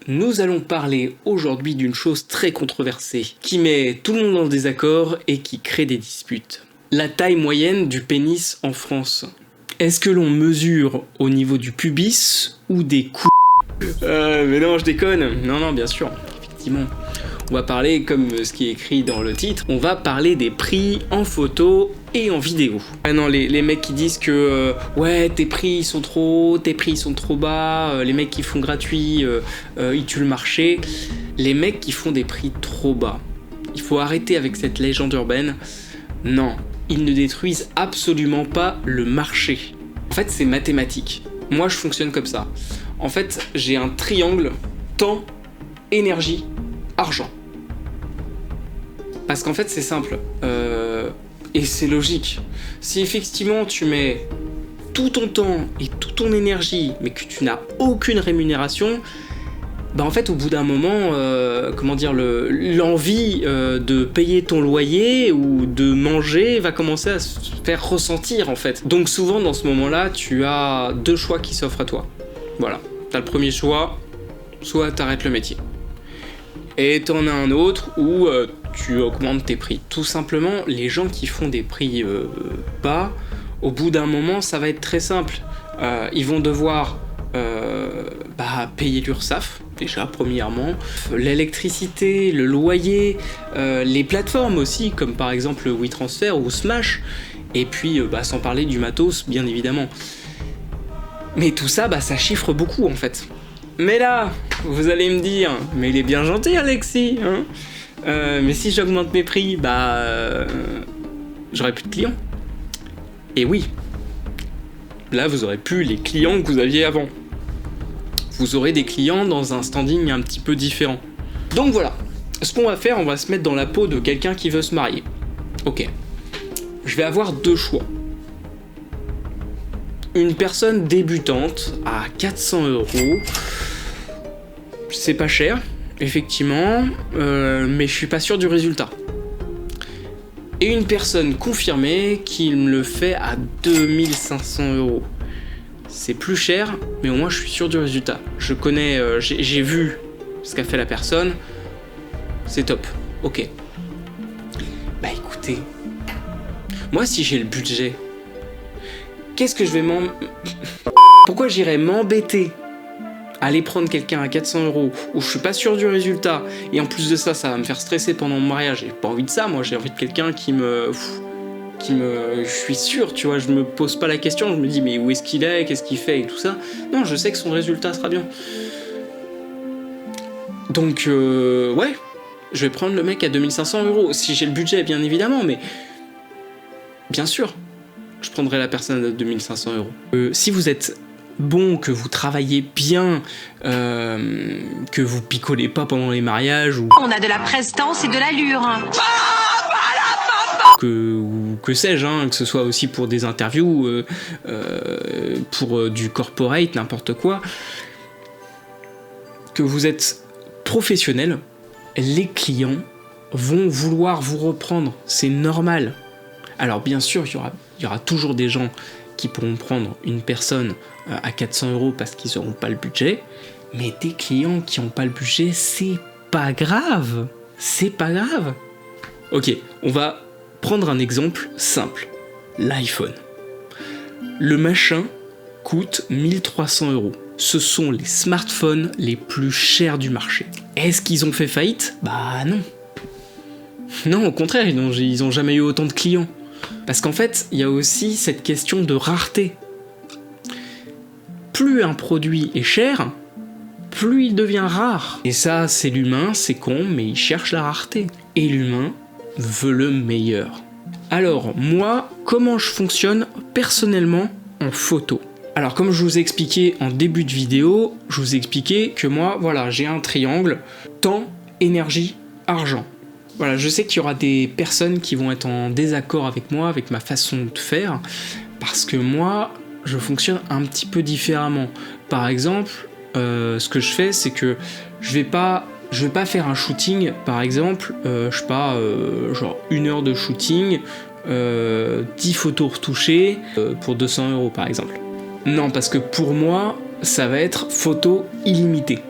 Nous allons parler aujourd'hui d'une chose très controversée, qui met tout le monde en désaccord et qui crée des disputes. La taille moyenne du pénis en France. Est-ce que l'on mesure au niveau du pubis ou des couilles? Mais non, je déconne. Non, bien sûr, effectivement. On va parler, comme ce qui est écrit dans le titre, on va parler des prix en photo et en vidéo. Ah non, les mecs qui disent que ouais, tes prix ils sont trop hauts, tes prix ils sont trop bas, les mecs qui font gratuit, ils tuent le marché. Les mecs qui font des prix trop bas, il faut arrêter avec cette légende urbaine. Non, ils ne détruisent absolument pas le marché. En fait, c'est mathématique. Moi, je fonctionne comme ça. En fait, j'ai un triangle temps, énergie, argent. Parce qu'en fait, c'est simple. Et c'est logique. Si effectivement tu mets tout ton temps et toute ton énergie, mais que tu n'as aucune rémunération, bah en fait au bout d'un moment, l'envie de payer ton loyer ou de manger va commencer à se faire ressentir en fait. Donc souvent dans ce moment-là, tu as deux choix qui s'offrent à toi. Voilà, t'as le premier choix, soit t'arrêtes le métier. Et t'en as un autre où tu augmentes tes prix. Tout simplement, les gens qui font des prix bas, au bout d'un moment, ça va être très simple. Ils vont devoir payer l'URSSAF, déjà, premièrement, l'électricité, le loyer, les plateformes aussi, comme par exemple WeTransfer ou Smash, et puis sans parler du matos, bien évidemment. Mais tout ça, ça chiffre beaucoup en fait. Mais là, vous allez me dire, mais il est bien gentil Alexis, hein, mais si j'augmente mes prix, j'aurai plus de clients. Et oui, là vous aurez plus les clients que vous aviez avant. Vous aurez des clients dans un standing un petit peu différent. Donc voilà, ce qu'on va faire, on va se mettre dans la peau de quelqu'un qui veut se marier. Ok, je vais avoir deux choix. Une personne débutante à 400 €, c'est pas cher, effectivement, mais je suis pas sûr du résultat. Et une personne confirmée qui me le fait à 2500 €. C'est plus cher, mais au moins je suis sûr du résultat. Je connais, j'ai vu ce qu'a fait la personne, c'est top, ok. Écoutez, moi si j'ai le budget, qu'est-ce que je vais Pourquoi j'irais m'embêter à aller prendre quelqu'un à 400 € où je suis pas sûr du résultat, et en plus de ça, ça va me faire stresser pendant mon mariage. J'ai pas envie de ça, moi j'ai envie de quelqu'un je suis sûr, tu vois, je me pose pas la question, je me dis mais où est-ce qu'il est, qu'est-ce qu'il fait et tout ça. Non, je sais que son résultat sera bien. Donc ouais, je vais prendre le mec à 2500 €, si j'ai le budget bien évidemment, mais bien sûr, je prendrai la personne à 2500 €. Si vous êtes bon, que vous travaillez bien, que vous picolez pas pendant les mariages, ou on a de la prestance et de l'allure. Que sais-je, hein, que ce soit aussi pour des interviews, pour du corporate, n'importe quoi, que vous êtes professionnel, les clients vont vouloir vous reprendre, c'est normal. Alors bien sûr, il y aura toujours des gens qui pourront prendre une personne à 400 € parce qu'ils n'auront pas le budget, mais des clients qui n'ont pas le budget, c'est pas grave. C'est pas grave. Ok, on va prendre un exemple simple. L'iPhone. Le machin coûte 1300 €. Ce sont les smartphones les plus chers du marché. Est-ce qu'ils ont fait faillite? Non. Non, au contraire, ils ont jamais eu autant de clients. Parce qu'en fait, il y a aussi cette question de rareté. Plus un produit est cher, plus il devient rare. Et ça, c'est l'humain, c'est con, mais il cherche la rareté. Et l'humain veut le meilleur. Alors, moi, comment je fonctionne personnellement en photo? Alors, comme je vous ai expliqué en début de vidéo, je vous ai expliqué que moi, voilà, j'ai un triangle, temps, énergie, argent. Voilà, je sais qu'il y aura des personnes qui vont être en désaccord avec moi, avec ma façon de faire, parce que moi, je fonctionne un petit peu différemment. Par exemple, ce que je fais, c'est que je vais pas faire un shooting, par exemple, genre 1 heure de shooting, 10 photos retouchées pour 200 € par exemple. Non, parce que pour moi, ça va être photo illimitée.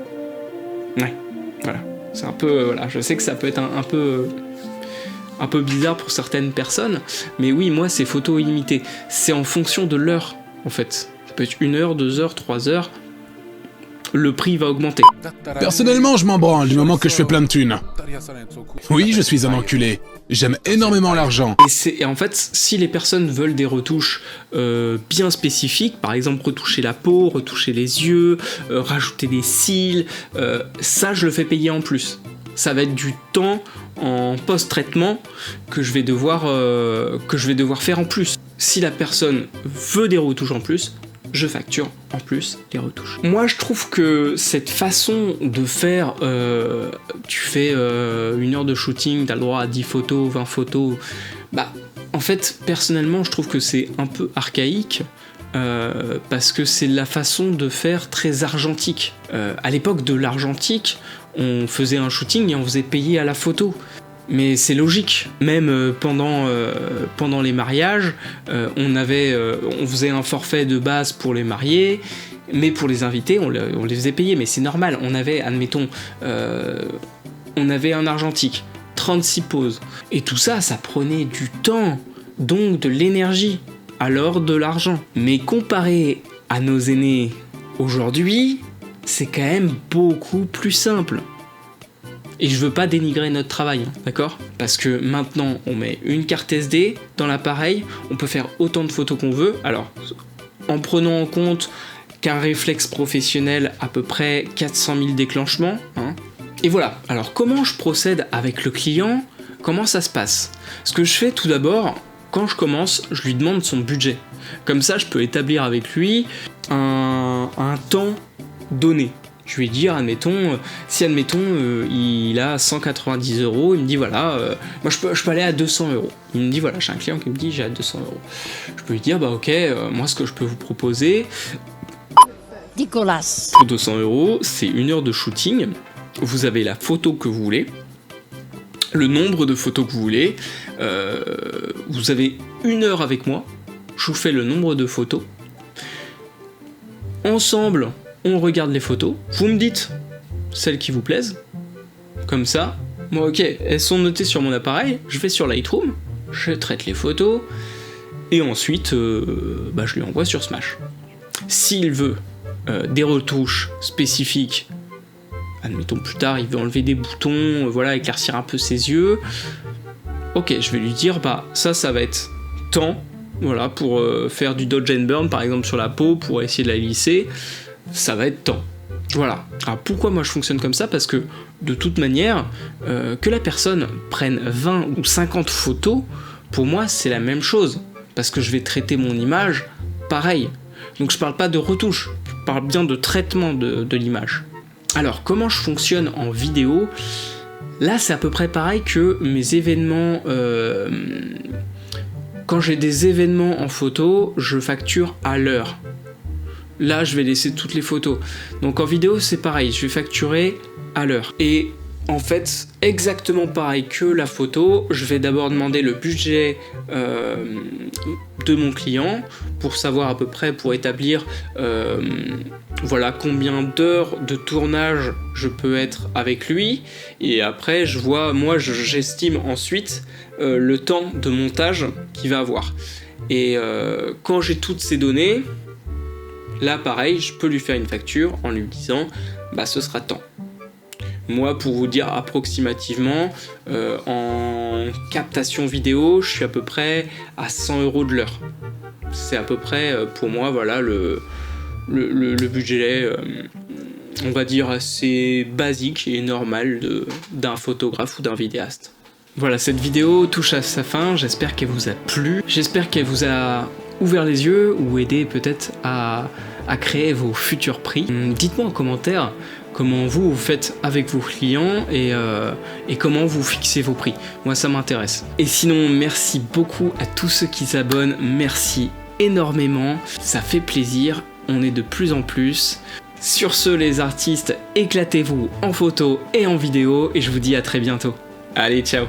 Ouais, voilà. C'est un peu... voilà, je sais que ça peut être un peu bizarre pour certaines personnes, mais oui, moi, c'est photo illimitée. C'est en fonction de l'heure, en fait. Ça peut être 1 heure, 2 heures, 3 heures. Le prix va augmenter. Personnellement, je m'en branle du moment que je fais plein de thunes. Oui, je suis un enculé. J'aime énormément l'argent. Et en fait, si les personnes veulent des retouches bien spécifiques, par exemple retoucher la peau, retoucher les yeux, rajouter des cils, ça je le fais payer en plus. Ça va être du temps en post-traitement que je vais devoir faire en plus. Si la personne veut des retouches en plus, je facture en plus les retouches. Moi je trouve que cette façon de faire, tu fais 1 heure de shooting, t'as le droit à 10 photos, 20 photos, bah en fait personnellement je trouve que c'est un peu archaïque, parce que c'est la façon de faire très argentique. À l'époque de l'argentique, on faisait un shooting et on faisait payer à la photo. Mais c'est logique, même pendant les mariages, on faisait un forfait de base pour les mariés, mais pour les invités, on les faisait payer, mais c'est normal, on avait, admettons, on avait un argentique, 36 poses, et tout ça, ça prenait du temps, donc de l'énergie, alors de l'argent. Mais comparé à nos aînés aujourd'hui, c'est quand même beaucoup plus simple. Et je veux pas dénigrer notre travail, hein, d'accord ? Parce que maintenant, on met une carte SD dans l'appareil, on peut faire autant de photos qu'on veut. Alors, en prenant en compte qu'un réflexe professionnel, à peu près 400 000 déclenchements. Hein. Et voilà. Alors, comment je procède avec le client ? Comment ça se passe ? Ce que je fais tout d'abord, quand je commence, je lui demande son budget. Comme ça, je peux établir avec lui un temps donné. Je vais dire, admettons, si il a 190 €, il me dit voilà, moi je peux aller à 200 €. Il me dit voilà, j'ai un client qui me dit j'ai à 200 €. Je peux lui dire bah ok, moi ce que je peux vous proposer, Nicolas. pour 200 €, c'est 1 heure de shooting. Vous avez la photo que vous voulez, le nombre de photos que vous voulez. Vous avez 1 heure avec moi. Je vous fais le nombre de photos. Ensemble, on regarde les photos, vous me dites celles qui vous plaisent, comme ça, moi ok, elles sont notées sur mon appareil, je vais sur Lightroom, je traite les photos, et ensuite, je lui envoie sur Smash. S'il veut des retouches spécifiques, admettons plus tard, il veut enlever des boutons, voilà, éclaircir un peu ses yeux, ok, je vais lui dire, ça va être temps, voilà, pour faire du dodge and burn, par exemple sur la peau, pour essayer de la lisser, ça va être temps. Voilà. Alors pourquoi moi je fonctionne comme ça ? Parce que de toute manière, que la personne prenne 20 ou 50 photos, pour moi c'est la même chose. Parce que je vais traiter mon image pareil. Donc je parle pas de retouche, je parle bien de traitement de l'image. Alors comment je fonctionne en vidéo ? Là c'est à peu près pareil que mes événements... Quand j'ai des événements en photo, je facture à l'heure. Là, je vais laisser toutes les photos. Donc en vidéo, c'est pareil, je vais facturer à l'heure. Et en fait, exactement pareil que la photo, je vais d'abord demander le budget de mon client pour savoir à peu près, pour établir voilà combien d'heures de tournage je peux être avec lui. Et après, je vois, moi, j'estime ensuite le temps de montage qu'il va avoir. Et quand j'ai toutes ces données... Là, pareil, je peux lui faire une facture en lui disant « ce sera tant ». Moi, pour vous dire approximativement, en captation vidéo, je suis à peu près à 100 € de l'heure. C'est à peu près, pour moi, voilà, le budget, on va dire, assez basique et normal d'un photographe ou d'un vidéaste. Voilà, cette vidéo touche à sa fin, j'espère qu'elle vous a plu, j'espère qu'elle vous a ouvert les yeux ou aidé peut-être à créer vos futurs prix. Dites-moi en commentaire comment vous faites avec vos clients et comment vous fixez vos prix. Moi ça m'intéresse. Et sinon, merci beaucoup à tous ceux qui s'abonnent, merci énormément, ça fait plaisir, on est de plus en plus. Sur ce les artistes, éclatez-vous en photo et en vidéo et je vous dis à très bientôt. Allez, ciao!